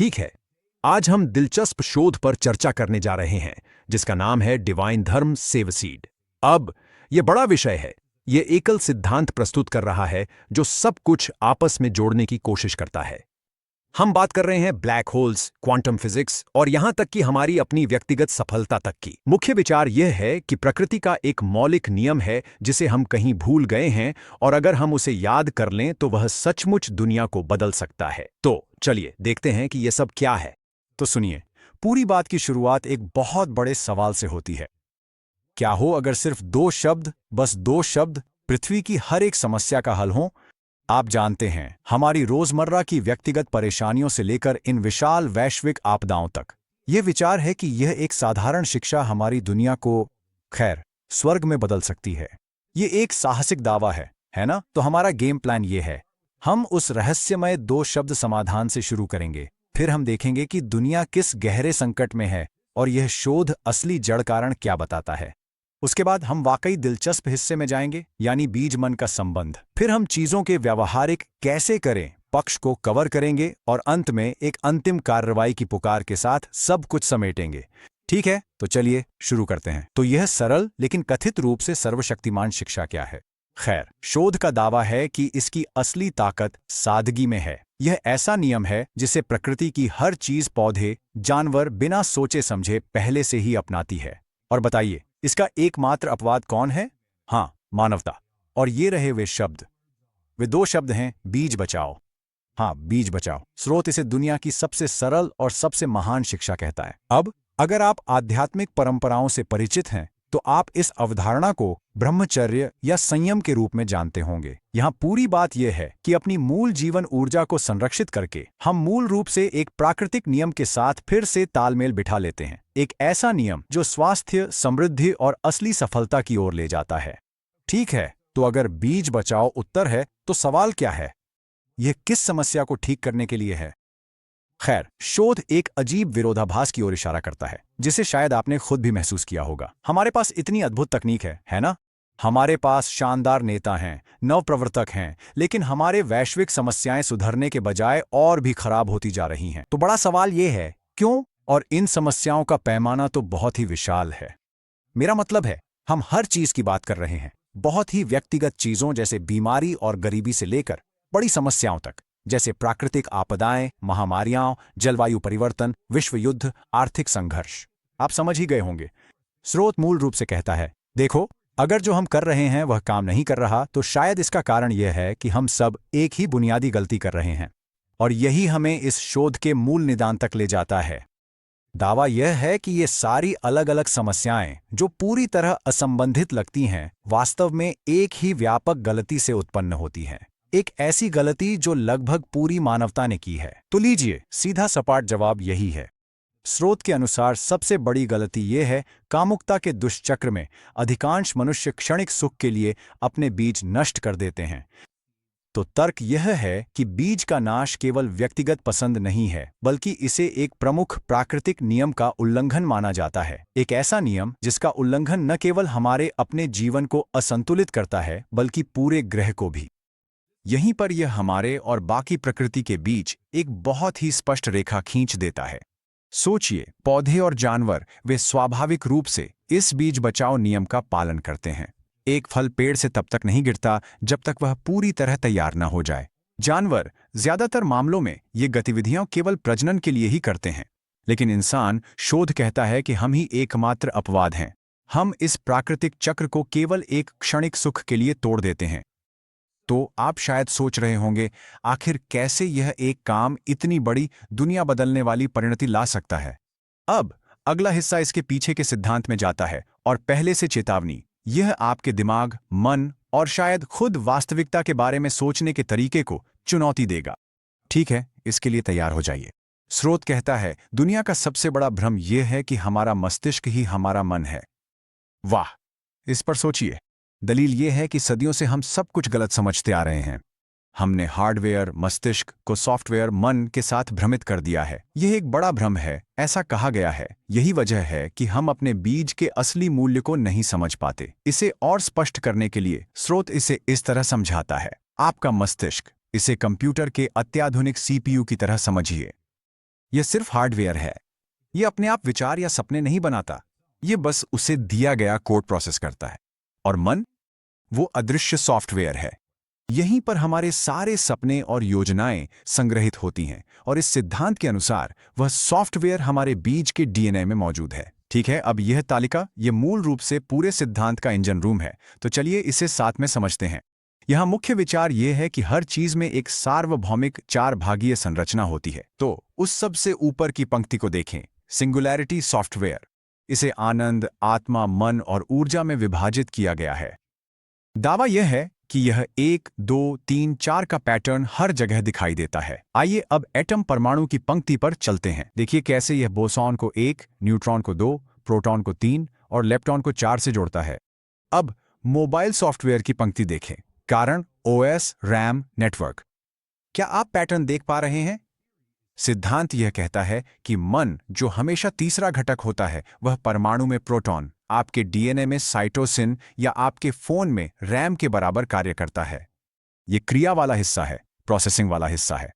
ठीक है, आज हम दिलचस्प शोध पर चर्चा करने जा रहे हैं जिसका नाम है डिवाइन धर्म सेवसीड। अब यह बड़ा विषय है। यह एकल सिद्धांत प्रस्तुत कर रहा है जो सब कुछ आपस में जोड़ने की कोशिश करता है। हम बात कर रहे हैं ब्लैक होल्स, क्वांटम फिजिक्स और यहां तक कि हमारी अपनी व्यक्तिगत सफलता तक की। मुख्य विचार यह है कि प्रकृति का एक मौलिक नियम है जिसे हम कहीं भूल गए हैं और अगर हम उसे याद कर लें तो वह सचमुच दुनिया को बदल सकता है। तो चलिए देखते हैं कि यह सब क्या है। तो सुनिए, पूरी बात की शुरुआत एक बहुत बड़े सवाल से होती है। क्या हो अगर सिर्फ दो शब्द, बस दो शब्द, पृथ्वी की हर एक समस्या का हल हो? आप जानते हैं, हमारी रोजमर्रा की व्यक्तिगत परेशानियों से लेकर इन विशाल वैश्विक आपदाओं तक। यह विचार है कि यह एक साधारण शिक्षा हमारी दुनिया को स्वर्ग में बदल सकती है। यह एक साहसिक दावा है ना? तो हमारा गेम प्लान यह है। हम उस रहस्यमय दो शब्द समाधान से शुरू करेंगे, फिर हम देखेंगे कि दुनिया किस गहरे संकट में है और यह शोध असली जड़ कारण क्या बताता है। उसके बाद हम वाकई दिलचस्प हिस्से में जाएंगे, यानी बीज मन का संबंध। फिर हम चीजों के व्यावहारिक कैसे करें पक्ष को कवर करेंगे और अंत में एक अंतिम कार्रवाई की पुकार के साथ सब कुछ समेटेंगे। ठीक है, तो चलिए शुरू करते हैं। तो यह सरल लेकिन कथित रूप से सर्वशक्तिमान शिक्षा क्या है? शोध का दावा है कि इसकी असली ताकत सादगी में है। यह ऐसा नियम है जिसे प्रकृति की हर चीज, पौधे, जानवर बिना सोचे समझे पहले से ही अपनाती है। और बताइए, इसका एकमात्र अपवाद कौन है? हाँ, मानवता। और ये रहे वे शब्द। वे दो शब्द हैं, बीज बचाओ। हाँ, बीज बचाओ। स्रोत इसे दुनिया की सबसे सरल और सबसे महान शिक्षा कहता है। अब अगर आप आध्यात्मिक परंपराओं से परिचित हैं तो आप इस अवधारणा को ब्रह्मचर्य या संयम के रूप में जानते होंगे। यहाँ पूरी बात यह है कि अपनी मूल जीवन ऊर्जा को संरक्षित करके हम मूल रूप से एक प्राकृतिक नियम के साथ फिर से तालमेल बिठा लेते हैं। एक ऐसा नियम जो स्वास्थ्य, समृद्धि और असली सफलता की ओर ले जाता है। ठीक है, तो अगर बीज बचाओ उत्तर है तो सवाल क्या है? यह किस समस्या को ठीक करने के लिए है? शोध एक अजीब विरोधाभास की ओर इशारा करता है जिसे शायद आपने खुद भी महसूस किया होगा। हमारे पास इतनी अद्भुत तकनीक है ना? हमारे पास शानदार नेता हैं, नवप्रवर्तक हैं, लेकिन हमारे वैश्विक समस्याएं सुधरने के बजाय और भी खराब होती जा रही हैं। तो बड़ा सवाल यह है, क्यों? और इन समस्याओं का पैमाना तो बहुत ही विशाल है। मेरा मतलब है, हम हर चीज की बात कर रहे हैं, बहुत ही व्यक्तिगत चीजों जैसे बीमारी और गरीबी से लेकर बड़ी समस्याओं तक जैसे प्राकृतिक आपदाएं, महामारियां, जलवायु परिवर्तन, विश्व युद्ध, आर्थिक संघर्ष। आप समझ ही गए होंगे। स्रोत मूल रूप से कहता है, देखो, अगर जो हम कर रहे हैं वह काम नहीं कर रहा तो शायद इसका कारण यह है कि हम सब एक ही बुनियादी गलती कर रहे हैं। और यही हमें इस शोध के मूल निदान तक ले जाता है। दावा यह है कि ये सारी अलग अलग समस्याएं जो पूरी तरह असंबंधित लगती हैं, वास्तव में एक ही व्यापक गलती से उत्पन्न होती हैं। एक ऐसी गलती जो लगभग पूरी मानवता ने की है। तो लीजिए, सीधा सपाट जवाब यही है। स्रोत के अनुसार सबसे बड़ी गलती यह है, कामुकता के दुष्चक्र में अधिकांश मनुष्य क्षणिक सुख के लिए अपने बीज नष्ट कर देते हैं। तो तर्क यह है कि बीज का नाश केवल व्यक्तिगत पसंद नहीं है, बल्कि इसे एक प्रमुख प्राकृतिक नियम का उल्लंघन माना जाता है। एक ऐसा नियम जिसका उल्लंघन न केवल हमारे अपने जीवन को असंतुलित करता है, बल्कि पूरे ग्रह को भी। यहीं पर यह हमारे और बाकी प्रकृति के बीच एक बहुत ही स्पष्ट रेखा खींच देता है। सोचिए, पौधे और जानवर वे स्वाभाविक रूप से इस बीज बचाओ नियम का पालन करते हैं। एक फल पेड़ से तब तक नहीं गिरता जब तक वह पूरी तरह तैयार न हो जाए। जानवर ज्यादातर मामलों में ये गतिविधियां केवल प्रजनन के लिए ही करते हैं, लेकिन इंसान, शोध कहता है कि हम ही एकमात्र अपवाद हैं। हम इस प्राकृतिक चक्र को केवल एक क्षणिक सुख के लिए तोड़ देते हैं। तो आप शायद सोच रहे होंगे, आखिर कैसे यह एक काम इतनी बड़ी, दुनिया बदलने वाली परिणति ला सकता है? अब अगला हिस्सा इसके पीछे के सिद्धांत में जाता है और पहले से चेतावनी, यह आपके दिमाग, मन और शायद खुद वास्तविकता के बारे में सोचने के तरीके को चुनौती देगा। ठीक है, इसके लिए तैयार हो जाइए। स्रोत कहता है, दुनिया का सबसे बड़ा भ्रम यह है कि हमारा मस्तिष्क ही हमारा मन है। वाह, इस पर सोचिए। दलील यह है कि सदियों से हम सब कुछ गलत समझते आ रहे हैं। हमने हार्डवेयर, मस्तिष्क को सॉफ्टवेयर, मन के साथ भ्रमित कर दिया है। यह एक बड़ा भ्रम है, ऐसा कहा गया है। यही वजह है कि हम अपने बीज के असली मूल्य को नहीं समझ पाते। इसे और स्पष्ट करने के लिए स्रोत इसे इस तरह समझाता है। आपका मस्तिष्क, इसे कंप्यूटर के अत्याधुनिक सीपीयू की तरह समझिए। यह सिर्फ हार्डवेयर है। यह अपने आप विचार या सपने नहीं बनाता, यह बस उसे दिया गया कोड प्रोसेस करता है। और मन, वो अदृश्य सॉफ्टवेयर है। यहीं पर हमारे सारे सपने और योजनाएं संग्रहित होती हैं, और इस सिद्धांत के अनुसार वह सॉफ्टवेयर हमारे बीज के डीएनए में मौजूद है। ठीक है, अब यह तालिका, यह मूल रूप से पूरे सिद्धांत का इंजन रूम है। तो चलिए इसे साथ में समझते हैं। यहाँ मुख्य विचार यह है कि हर चीज में एक सार्वभौमिक चार भागीय संरचना होती है। तो उस सबसे ऊपर की पंक्ति को देखें, सिंगुलैरिटी सॉफ्टवेयर। इसे आनंद, आत्मा, मन और ऊर्जा में विभाजित किया गया है। दावा यह है कि यह 1, 2, 3, 4 का पैटर्न हर जगह दिखाई देता है। आइए अब एटम परमाणु की पंक्ति पर चलते हैं। देखिए कैसे यह बोसॉन को 1, न्यूट्रॉन को 2, प्रोटॉन को 3 और लेप्टॉन को 4 से जोड़ता है। अब मोबाइल सॉफ्टवेयर की पंक्ति देखें। कारण, ओएस, रैम, नेटवर्क। क्या आप पैटर्न देख पा रहे हैं? सिद्धांत यह कहता है कि मन, जो हमेशा तीसरा घटक होता है, वह परमाणु में प्रोटॉन, आपके डीएनए में साइटोसिन या आपके फोन में रैम के बराबर कार्य करता है। यह क्रिया वाला हिस्सा है, प्रोसेसिंग वाला हिस्सा है।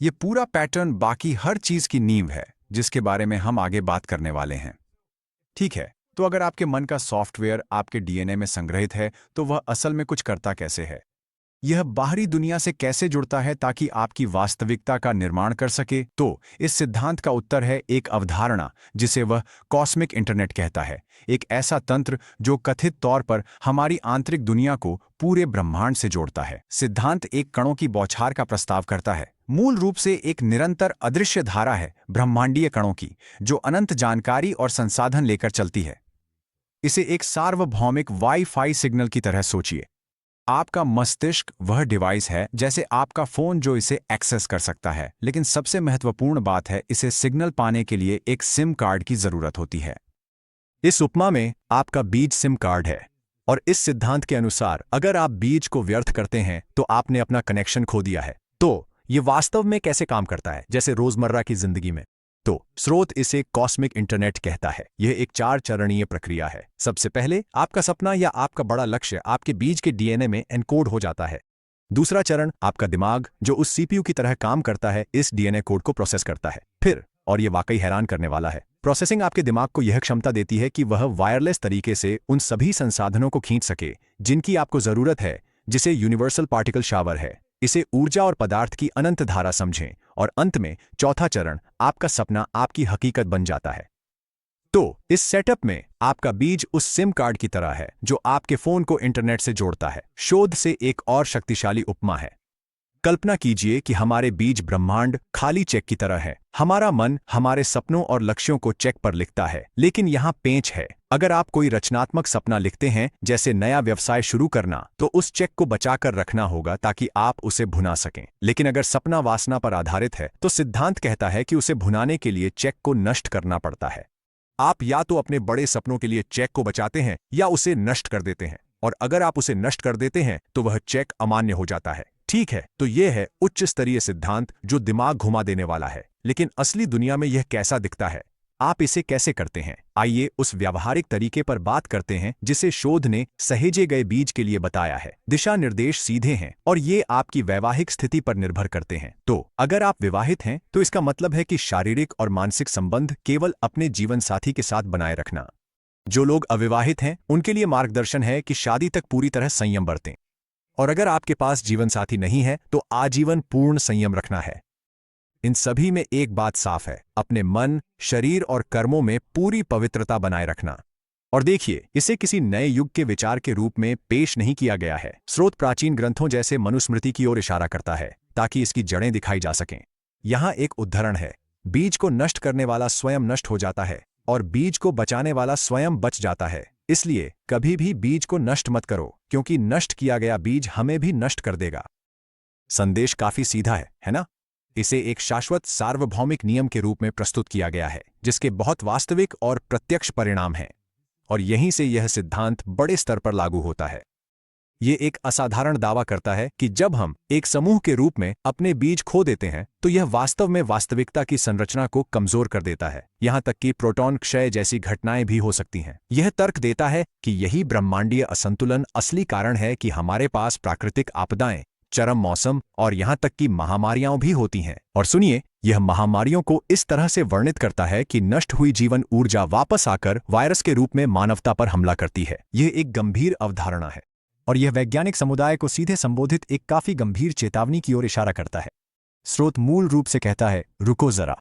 यह पूरा पैटर्न बाकी हर चीज की नींव है, जिसके बारे में हम आगे बात करने वाले हैं। ठीक है, तो अगर आपके मन का सॉफ्टवेयर आपके डीएनए में संग्रहित है, तो वह असल में कुछ करता कैसे है? यह बाहरी दुनिया से कैसे जुड़ता है ताकि आपकी वास्तविकता का निर्माण कर सके? तो इस सिद्धांत का उत्तर है एक अवधारणा जिसे वह कॉस्मिक इंटरनेट कहता है। एक ऐसा तंत्र जो कथित तौर पर हमारी आंतरिक दुनिया को पूरे ब्रह्मांड से जोड़ता है। सिद्धांत एक कणों की बौछार का प्रस्ताव करता है। मूल रूप से एक निरंतर अदृश्य धारा है ब्रह्मांडीय कणों की, जो अनंत जानकारी और संसाधन लेकर चलती है। इसे एक सार्वभौमिक वाईफाई सिग्नल की तरह सोचिए। आपका मस्तिष्क वह डिवाइस है जैसे आपका फोन जो इसे एक्सेस कर सकता है, लेकिन सबसे महत्वपूर्ण बात है, इसे सिग्नल पाने के लिए एक सिम कार्ड की जरूरत होती है। इस उपमा में आपका बीज सिम कार्ड है, और इस सिद्धांत के अनुसार अगर आप बीज को व्यर्थ करते हैं तो आपने अपना कनेक्शन खो दिया है। तो ये वास्तव में कैसे काम करता है, जैसे रोजमर्रा की जिंदगी में? तो स्रोत इसे कॉस्मिक इंटरनेट कहता है। यह एक 4 चरणीय प्रक्रिया है। सबसे पहले आपका सपना या आपका बड़ा लक्ष्य आपके बीज के डीएनए में एनकोड हो जाता है। दूसरा चरण, आपका दिमाग, जो उस सीपीयू की तरह काम करता है, इस डीएनए कोड को प्रोसेस करता है। फिर, और यह वाकई हैरान करने वाला है, प्रोसेसिंग आपके दिमाग को यह क्षमता देती है कि वह वायरलेस तरीके से उन सभी संसाधनों को खींच सके जिनकी आपको जरूरत है, जिसे यूनिवर्सल पार्टिकल शावर है। इसे ऊर्जा और पदार्थ की अनंत धारा समझें, और अंत में चौथा चरण, आपका सपना आपकी हकीकत बन जाता है। तो इस सेटअप में आपका बीज उस सिम कार्ड की तरह है जो आपके फोन को इंटरनेट से जोड़ता है। शोध से एक और शक्तिशाली उपमा है। कल्पना कीजिए कि हमारे बीज ब्रह्मांड खाली चेक की तरह है। हमारा मन हमारे सपनों और लक्ष्यों को चेक पर लिखता है, लेकिन यहाँ पेंच है। अगर आप कोई रचनात्मक सपना लिखते हैं, जैसे नया व्यवसाय शुरू करना, तो उस चेक को बचाकर रखना होगा ताकि आप उसे भुना सकें। लेकिन अगर सपना वासना पर आधारित है, तो सिद्धांत कहता है कि उसे भुनाने के लिए चेक को नष्ट करना पड़ता है। आप या तो अपने बड़े सपनों के लिए चेक को बचाते हैं या उसे नष्ट कर देते हैं, और अगर आप उसे नष्ट कर देते हैं तो वह चेक अमान्य हो जाता है। ठीक है, तो यह है उच्च स्तरीय सिद्धांत जो दिमाग घुमा देने वाला है। लेकिन असली दुनिया में यह कैसा दिखता है? आप इसे कैसे करते हैं? आइए उस व्यावहारिक तरीके पर बात करते हैं जिसे शोध ने सहेजे गए बीज के लिए बताया है। दिशा निर्देश सीधे हैं और ये आपकी वैवाहिक स्थिति पर निर्भर करते हैं। तो अगर आप विवाहित हैं तो इसका मतलब है कि शारीरिक और मानसिक संबंध केवल अपने जीवन साथी के साथ बनाए रखना। जो लोग अविवाहित हैं उनके लिए मार्गदर्शन है कि शादी तक पूरी तरह संयम बरतें, और अगर आपके पास जीवन साथी नहीं है तो आजीवन पूर्ण संयम रखना है। इन सभी में एक बात साफ है, अपने मन, शरीर और कर्मों में पूरी पवित्रता बनाए रखना। और देखिए, इसे किसी नए युग के विचार के रूप में पेश नहीं किया गया है। स्रोत प्राचीन ग्रंथों जैसे मनुस्मृति की ओर इशारा करता है ताकि इसकी जड़ें दिखाई जा सकें। यहाँ एक उदाहरण है, बीज को नष्ट करने वाला स्वयं नष्ट हो जाता है और बीज को बचाने वाला स्वयं बच जाता है। इसलिए कभी भी बीज को नष्ट मत करो, क्योंकि नष्ट किया गया बीज हमें भी नष्ट कर देगा। संदेश काफी सीधा है ना? इसे एक शाश्वत सार्वभौमिक नियम के रूप में प्रस्तुत किया गया है जिसके बहुत वास्तविक और प्रत्यक्ष परिणाम हैं, और यहीं से यह सिद्धांत बड़े स्तर पर लागू होता है। ये एक असाधारण दावा करता है कि जब हम एक समूह के रूप में अपने बीज खो देते हैं तो यह वास्तव में वास्तविकता की संरचना को कमजोर कर देता है। यहां तक कि प्रोटॉन क्षय जैसी घटनाएं भी हो सकती हैं। यह तर्क देता है कि यही ब्रह्मांडीय असंतुलन असली कारण है कि हमारे पास प्राकृतिक आपदाएं, चरम मौसम और यहाँ तक कि महामारियां भी होती हैं। और सुनिए, यह महामारियों को इस तरह से वर्णित करता है कि नष्ट हुई जीवन ऊर्जा वापस आकर वायरस के रूप में मानवता पर हमला करती है। यह एक गंभीर अवधारणा है और यह वैज्ञानिक समुदाय को सीधे संबोधित एक काफी गंभीर चेतावनी की ओर इशारा करता है। स्रोत मूल रूप से कहता है, रुको जरा।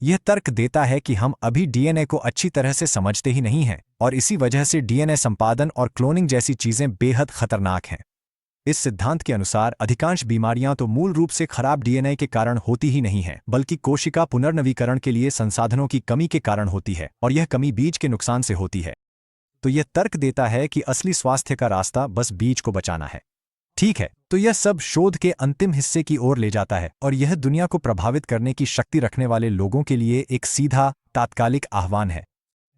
यह तर्क देता है कि हम अभी डीएनए को अच्छी तरह से समझते ही नहीं हैं और इसी वजह से डीएनए संपादन और क्लोनिंग जैसी चीजें बेहद खतरनाक हैं। इस सिद्धांत के अनुसार अधिकांश बीमारियां तो मूल रूप से खराब डीएनए के कारण होती ही नहीं हैं, बल्कि कोशिका पुनर्नवीकरण के लिए संसाधनों की कमी के कारण होती है और यह कमी बीज के नुकसान से होती है। तो यह तर्क देता है कि असली स्वास्थ्य का रास्ता बस बीज को बचाना है। ठीक है, तो यह सब शोध के अंतिम हिस्से की ओर ले जाता है और यह दुनिया को प्रभावित करने की शक्ति रखने वाले लोगों के लिए एक सीधा तात्कालिक आह्वान है।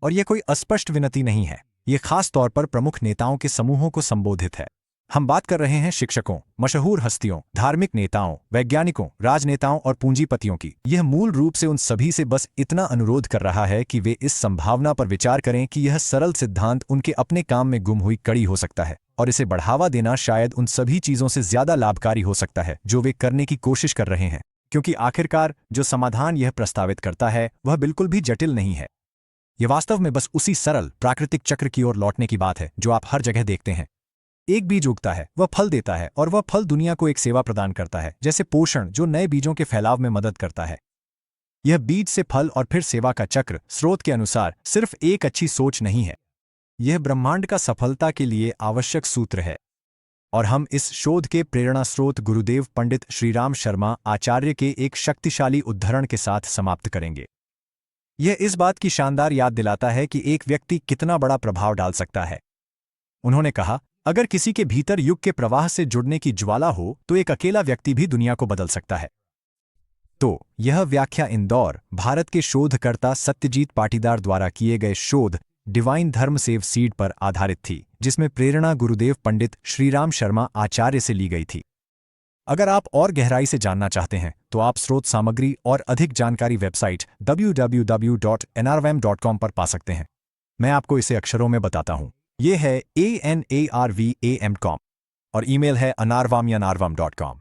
और यह कोई अस्पष्ट विनती नहीं है, यह खास तौर पर प्रमुख नेताओं के समूहों को संबोधित है। हम बात कर रहे हैं शिक्षकों, मशहूर हस्तियों, धार्मिक नेताओं, वैज्ञानिकों, राजनेताओं और पूंजीपतियों की। यह मूल रूप से उन सभी से बस इतना अनुरोध कर रहा है कि वे इस संभावना पर विचार करें कि यह सरल सिद्धांत उनके अपने काम में गुम हुई कड़ी हो सकता है और इसे बढ़ावा देना शायद उन सभी चीजों से ज्यादा लाभकारी हो सकता है जो वे करने की कोशिश कर रहे हैं, क्योंकि आखिरकार जो समाधान यह प्रस्तावित करता है वह बिल्कुल भी जटिल नहीं है। यह वास्तव में बस उसी सरल प्राकृतिक चक्र की ओर लौटने की बात है जो आप हर जगह देखते हैं। एक बीज उगता है, वह फल देता है और वह फल दुनिया को एक सेवा प्रदान करता है, जैसे पोषण जो नए बीजों के फैलाव में मदद करता है। यह बीज से फल और फिर सेवा का चक्र स्रोत के अनुसार सिर्फ एक अच्छी सोच नहीं है, यह ब्रह्मांड का सफलता के लिए आवश्यक सूत्र है। और हम इस शोध के प्रेरणा स्रोत गुरुदेव पंडित श्रीराम शर्मा आचार्य के एक शक्तिशाली उद्धरण के साथ समाप्त करेंगे। यह इस बात की शानदार याद दिलाता है कि एक व्यक्ति कितना बड़ा प्रभाव डाल सकता है। उन्होंने कहा, अगर किसी के भीतर युग के प्रवाह से जुड़ने की ज्वाला हो तो एक अकेला व्यक्ति भी दुनिया को बदल सकता है। तो यह व्याख्या इंदौर, भारत के शोधकर्ता सत्यजीत पाटीदार द्वारा किए गए शोध डिवाइन धर्म सेव सीड पर आधारित थी, जिसमें प्रेरणा गुरुदेव पंडित श्रीराम शर्मा आचार्य से ली गई थी। अगर आप और गहराई से जानना चाहते हैं तो आप स्रोत सामग्री और अधिक जानकारी वेबसाइट www.narvam.com पर पा सकते हैं। मैं आपको इसे अक्षरों में बताता हूं। ये है anarvam.com और ईमेल है anarvam@narvam.com।